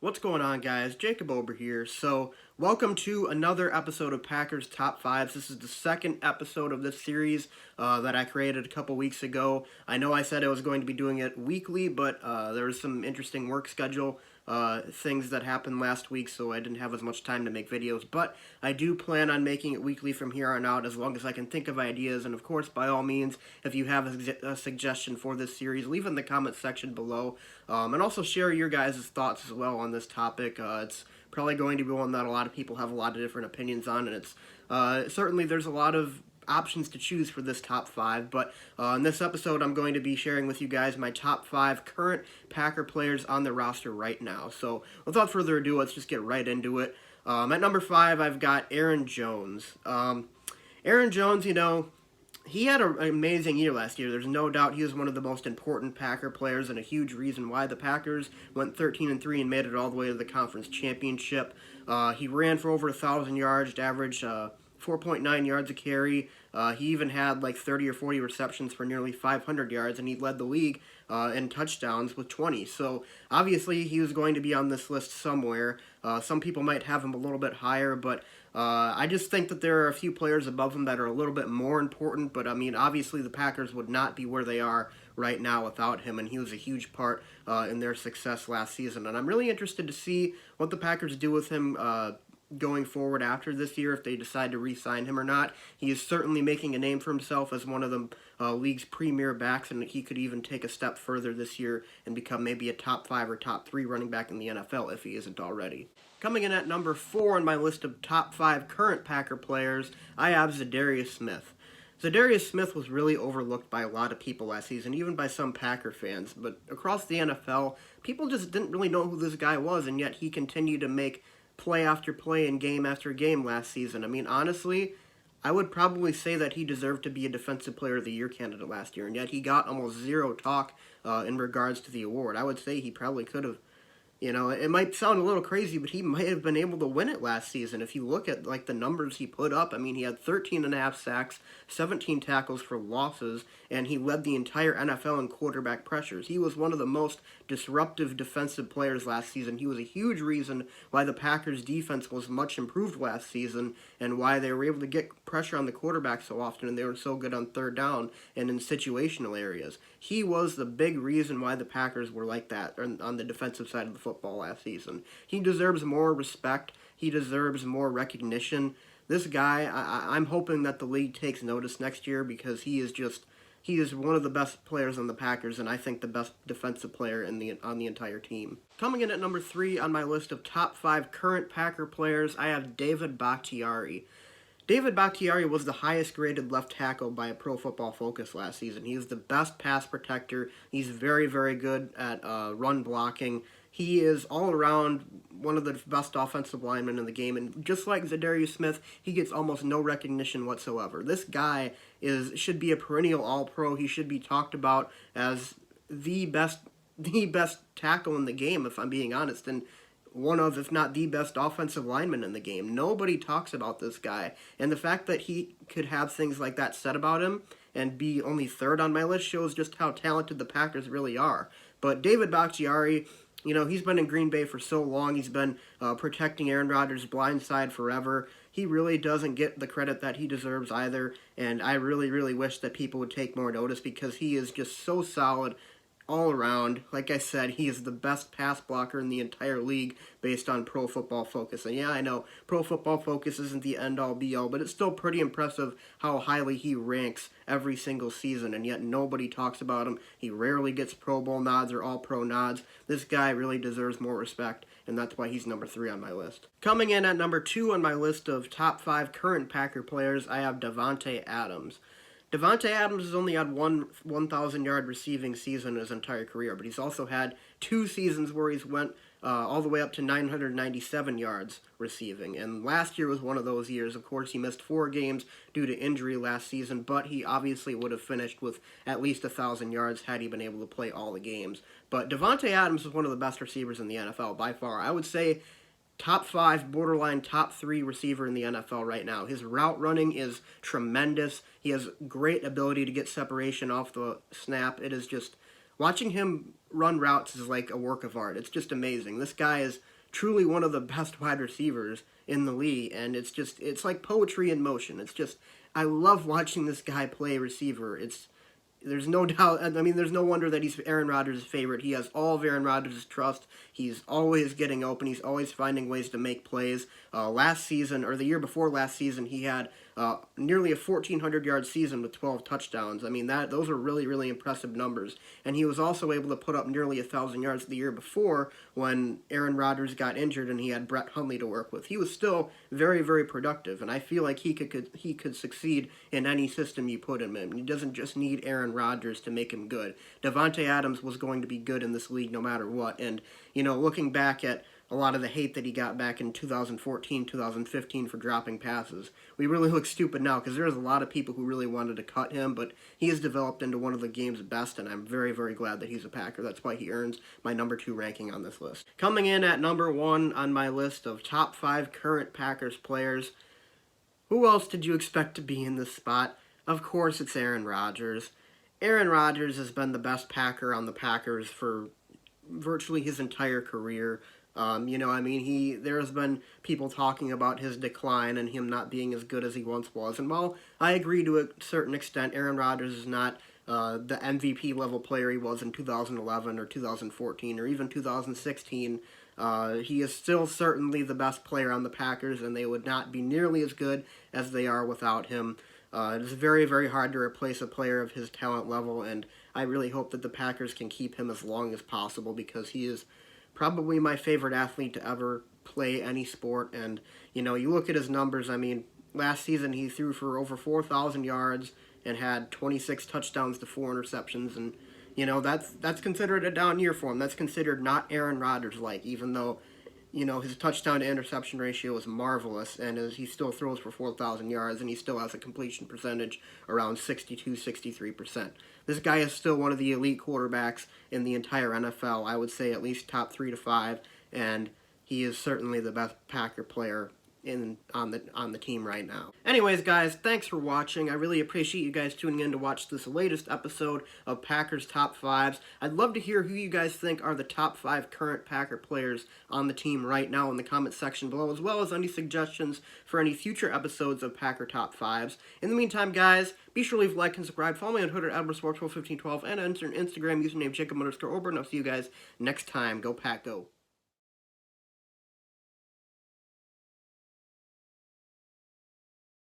What's going on, guys? Jacob over here. So, welcome to another episode of Packers Top 5s. This is the second episode of this series that I created a couple weeks ago. I know I said I was going to be doing it weekly, but there was some interesting work schedule things that happened last week, so I didn't have as much time to make videos. But I do plan on making it weekly from here on out as long as I can think of ideas. And of course, by all means, if you have a suggestion for this series, leave it in the comment section below. And also share your guys' thoughts as well on this topic. It's probably going to be one that a lot of people have a lot of different opinions on, and it's certainly there's a lot of options to choose for this top 5, but in this episode I'm going to be sharing with you guys my top 5 current Packer players on the roster right now. So without further ado, let's just get right into it. At number 5, I've got Aaron Jones. Aaron Jones, he had an amazing year last year. There's no doubt he was one of the most important Packer players and a huge reason why the Packers went 13-3 and made it all the way to the conference championship. He ran for over 1,000 yards, averaged 4.9 yards a carry. He even had like 30 or 40 receptions for nearly 500 yards, and he led the league in touchdowns with 20. So obviously he was going to be on this list somewhere. Some people might have him a little bit higher, but I just think that there are a few players above him that are a little bit more important. But I mean, obviously the Packers would not be where they are right now without him, and he was a huge part in their success last season. And I'm really interested to see what the Packers do with him going forward after this year, if they decide to re-sign him or not. He is certainly making a name for himself as one of the league's premier backs, and he could even take a step further this year and become maybe a top 5 or top 3 running back in the NFL if he isn't already. Coming in at number 4 on my list of top 5 current Packer players, I have Za'Darius Smith. Za'Darius Smith was really overlooked by a lot of people last season, even by some Packer fans, but across the NFL, people just didn't really know who this guy was, and yet he continued to make play after play and game after game last season. I mean, honestly, I would probably say that he deserved to be a Defensive Player of the Year candidate last year, and yet he got almost zero talk in regards to the award. I would say he probably could have. It might sound a little crazy, but he might have been able to win it last season. If you look at like the numbers he put up, I mean, he had 13.5 sacks, 17 tackles for losses, and he led the entire NFL in quarterback pressures. He was one of the most disruptive defensive players last season. He was a huge reason why the Packers' defense was much improved last season and why they were able to get pressure on the quarterback so often, and they were so good on third down and in situational areas. He was the big reason why the Packers were like that on the defensive side of the football last season. He deserves more respect. He deserves more recognition. This guy, I'm hoping that the league takes notice next year because he is one of the best players on the Packers, and I think the best defensive player on the entire team. Coming in at number 3 on my list of top 5 current Packer players, I have David Bakhtiari. David Bakhtiari was the highest graded left tackle by Pro Football Focus last season. He is the best pass protector. He's very, very good at run blocking. He is all around one of the best offensive linemen in the game, and just like Za'Darius Smith, he gets almost no recognition whatsoever. This guy should be a perennial All-Pro. He should be talked about as the best tackle in the game, if I'm being honest, and one of, if not the best offensive lineman in the game. Nobody talks about this guy, and the fact that he could have things like that said about him and be only 3rd on my list shows just how talented the Packers really are. But David Bakhtiari, he's been in Green Bay for so long. He's been protecting Aaron Rodgers' blind side forever. He really doesn't get the credit that he deserves either, and I really, really wish that people would take more notice because he is just so solid all around. Like I said, he is the best pass blocker in the entire league based on Pro Football Focus. And yeah, I know Pro Football Focus isn't the end-all be-all, but it's still pretty impressive how highly he ranks every single season, and yet nobody talks about him. He rarely gets Pro Bowl nods or All-Pro nods. This guy really deserves more respect, and that's why he's number 3 on my list. Coming in at number 2 on my list of top 5 current Packer players, I have Davante Adams. Davante Adams has only had one 1,000-yard receiving season in his entire career, but he's also had 2 seasons where he's went all the way up to 997 yards receiving. And last year was one of those years. Of course, he missed 4 games due to injury last season, but he obviously would have finished with at least 1,000 yards had he been able to play all the games. But Davante Adams is one of the best receivers in the NFL by far. I would say top 5, borderline top 3 receiver in the NFL right now. His route running is tremendous. He has great ability to get separation off the snap. It is just, watching him run routes is like a work of art. It's just amazing. This guy is truly one of the best wide receivers in the league, and it's like poetry in motion. I love watching this guy play receiver. There's no doubt. I mean, there's no wonder that he's Aaron Rodgers' favorite. He has all of Aaron Rodgers' trust. He's always getting open. He's always finding ways to make plays. Last season, or the year before last season, he had nearly a 1,400-yard season with 12 touchdowns. I mean, those are really, really impressive numbers. And he was also able to put up nearly 1,000 yards the year before when Aaron Rodgers got injured and he had Brett Hundley to work with. He was still very, very productive, and I feel like he could succeed in any system you put him in. He doesn't just need Aaron Rodgers to make him good. Davante Adams was going to be good in this league no matter what. And, looking back at a lot of the hate that he got back in 2014, 2015 for dropping passes, we really look stupid now because there's a lot of people who really wanted to cut him, but he has developed into one of the game's best, and I'm very, very glad that he's a Packer. That's why he earns my number 2 ranking on this list. Coming in at number 1 on my list of top 5 current Packers players, who else did you expect to be in this spot? Of course, it's Aaron Rodgers. Aaron Rodgers has been the best Packer on the Packers for virtually his entire career. There's been people talking about his decline and him not being as good as he once was. And while I agree to a certain extent, Aaron Rodgers is not the MVP level player he was in 2011 or 2014 or even 2016. He is still certainly the best player on the Packers, and they would not be nearly as good as they are without him. It is very, very hard to replace a player of his talent level, and I really hope that the Packers can keep him as long as possible because he is probably my favorite athlete to ever play any sport. And, you look at his numbers. I mean, last season he threw for over 4,000 yards and had 26 touchdowns to 4 interceptions. And, that's considered a down year for him. That's considered not Aaron Rodgers-like, even though, his touchdown to interception ratio is marvelous, and he still throws for 4,000 yards, and he still has a completion percentage around 62-63%. This guy is still one of the elite quarterbacks in the entire NFL. I would say at least top 3 to 5, and he is certainly the best Packer player on the team right now. Anyways, guys, thanks for watching. I really appreciate you guys tuning in to watch this latest episode of Packers Top 5s. I'd love to hear who you guys think are the top 5 current Packer players on the team right now in the comment section below, as well as any suggestions for any future episodes of Packer Top 5s. In the meantime, guys, be sure to leave a like and subscribe. Follow me on Twitter at @SportsWorld1512 and on Instagram username Jacob_Ober. And I'll see you guys next time. Go Pack, go!